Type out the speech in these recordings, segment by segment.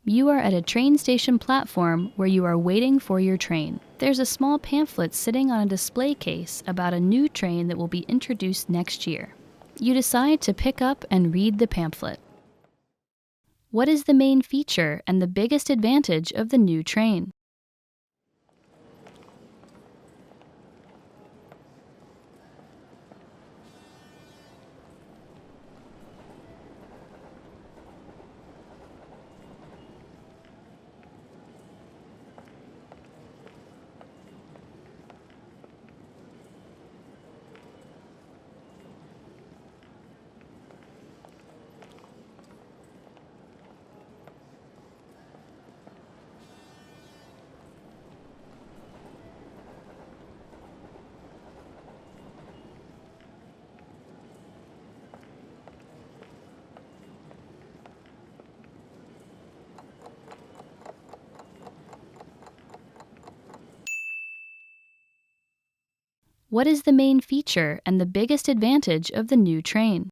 You are at a train station platform where you are waiting for your train. There's a small pamphlet sitting on a display case about a new train that will be introduced next year. You decide to pick up and read the pamphlet. What is the main feature and the biggest advantage of the new train? What is the main feature and the biggest advantage of the new train?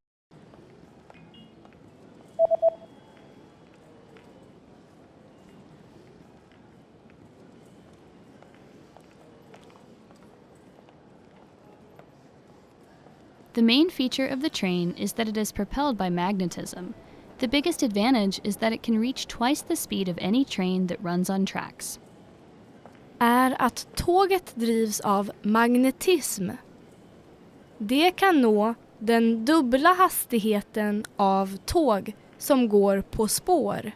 The main feature of the train is that it is propelled by magnetism. The biggest advantage is that it can reach twice the speed of any train that runs on tracks. Är att tåget drivs av magnetism. Det kan nå den dubbla hastigheten av tåg som går på spår.